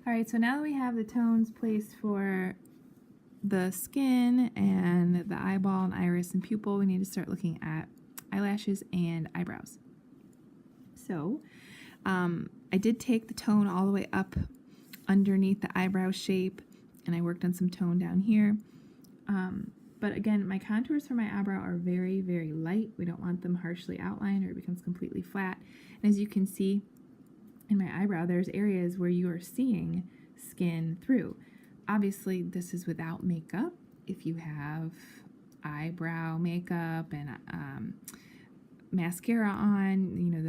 All right, so now that we have the tones placed for the skin and the eyeball and iris and pupil, we need to start looking at eyelashes and eyebrows. So I did take the tone all the way up underneath the eyebrow shape, and I worked on some tone down here. But again, my contours for my eyebrow are very, very light. We don't want them harshly outlined or it becomes completely flat. And as you can see in my eyebrow, there's areas where you are seeing skin through. Obviously, this is without makeup. If you have eyebrow makeup and mascara on, you know,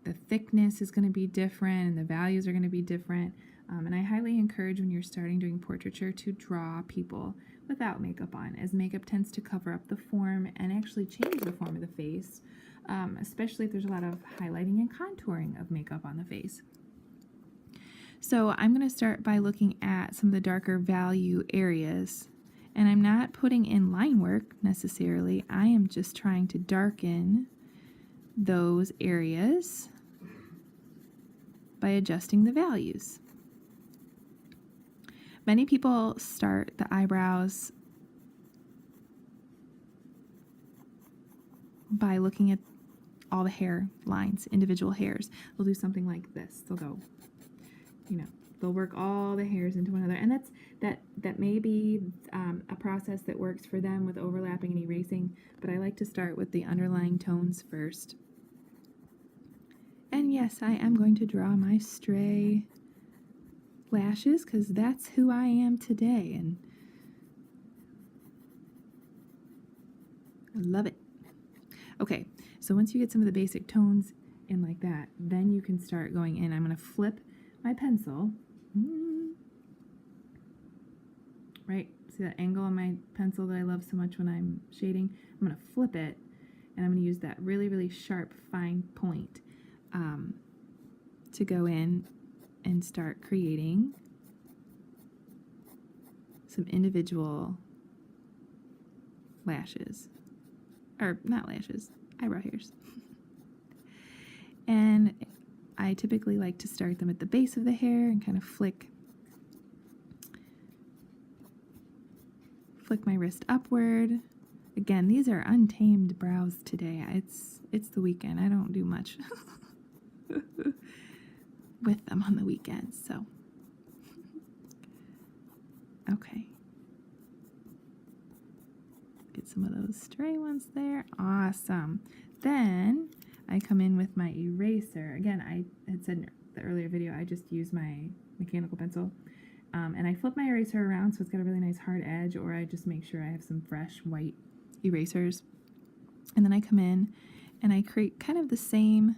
the thickness is going to be different and the values are going to be different. And I highly encourage when you're starting doing portraiture to draw people without makeup on, as makeup tends to cover up the form and actually change the form of the face, especially if there's a lot of highlighting and contouring of makeup on the face. So I'm going to start by looking at some of the darker value areas, and I'm not putting in line work necessarily. I am just trying to darken those areas by adjusting the values. Many people start the eyebrows by looking at all the hair lines, individual hairs. They'll do something like this. They'll go, you know, they'll work all the hairs into one another. And that may be a process that works for them with overlapping and erasing, but I like to start with the underlying tones first. And yes, I am going to draw my stray lashes because that's who I am today, and I love it. Okay, so once you get some of the basic tones in like that, then you can start going in. I'm going to flip my pencil. Right? See that angle on my pencil that I love so much when I'm shading? I'm going to flip it, and I'm going to use that really, really sharp, fine point to go in and start creating some individual lashes. Or not lashes, eyebrow hairs. And I typically like to start them at the base of the hair and kind of flick my wrist upward. Again, these are untamed brows today. It's the weekend. I don't do much with them on the weekends, so okay. Get some of those stray ones there. Awesome. Then I come in with my eraser. Again, I had said in the earlier video, I just use my mechanical pencil. And I flip my eraser around so it's got a really nice hard edge, or I just make sure I have some fresh white erasers. And then I come in and I create kind of the same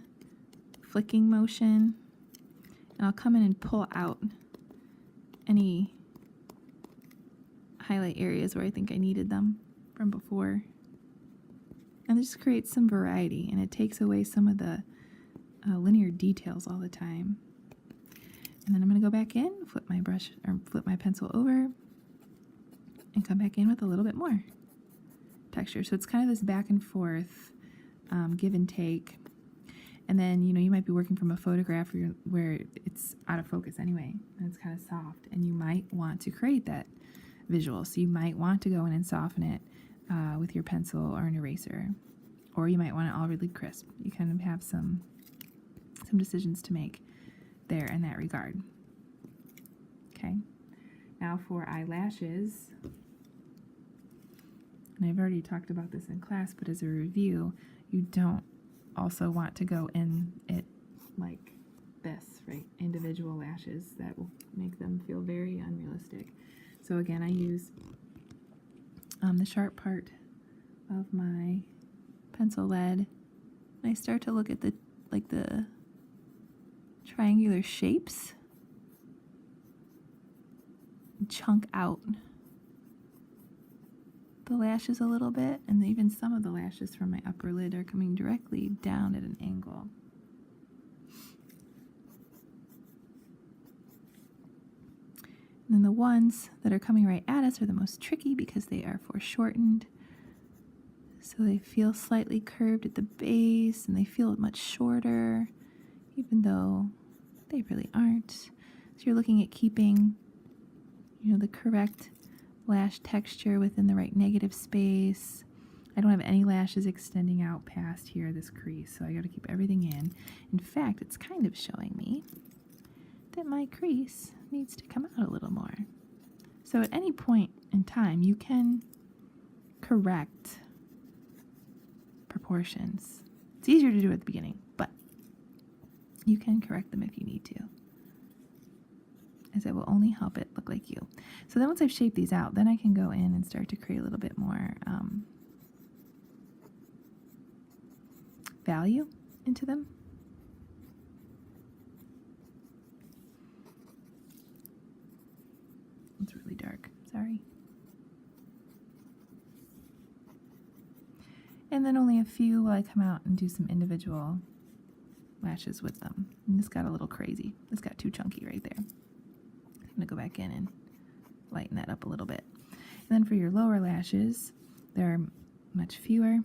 flicking motion. And I'll come in and pull out any highlight areas where I think I needed them from before. And this creates some variety, and it takes away some of the linear details all the time. And then I'm going to go back in, flip my pencil over, and come back in with a little bit more texture. So it's kind of this back and forth give and take. And then, you know, you might be working from a photograph where it's out of focus anyway, and it's kind of soft, and you might want to create that visual. So you might want to go in and soften it with your pencil or an eraser, or you might want it all really crisp. You kind of have some decisions to make there in that regard. Okay, now for eyelashes, and I've already talked about this in class, but as a review, you don't also want to go in it like this, right? Individual lashes. That will make them feel very unrealistic. So again, I use the sharp part of my pencil lead, and I start to look at the triangular shapes, and chunk out the lashes a little bit, and even some of the lashes from my upper lid are coming directly down at an angle. And then the ones that are coming right at us are the most tricky because they are foreshortened. So they feel slightly curved at the base, and they feel much shorter, even though they really aren't. So you're looking at keeping, the correct lash texture within the right negative space. I don't have any lashes extending out past here, this crease, so I got to keep everything in. In fact, it's kind of showing me that my crease needs to come out a little more. So at any point in time, you can correct proportions. It's easier to do at the beginning, but you can correct them if you need to, as it will only help it look like you. So then once I've shaped these out, then I can go in and start to create a little bit more value into them. It's really dark, sorry. And then only a few will I come out and do some individual lashes with them. And this got a little crazy. This got too chunky right there. I'm gonna go back in and lighten that up a little bit. And then for your lower lashes, there are much fewer.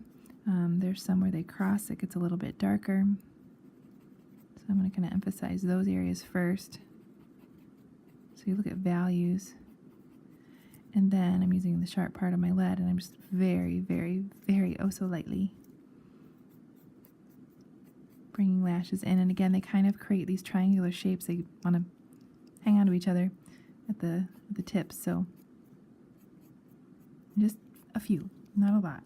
There's some where they cross, it gets a little bit darker. So I'm going to emphasize those areas first. So you look at values. And then I'm using the sharp part of my lead, and I'm just very, very, very oh so lightly bringing lashes in. And again, they kind of create these triangular shapes. They want to hang on to each other at the tips. So just a few, not a lot.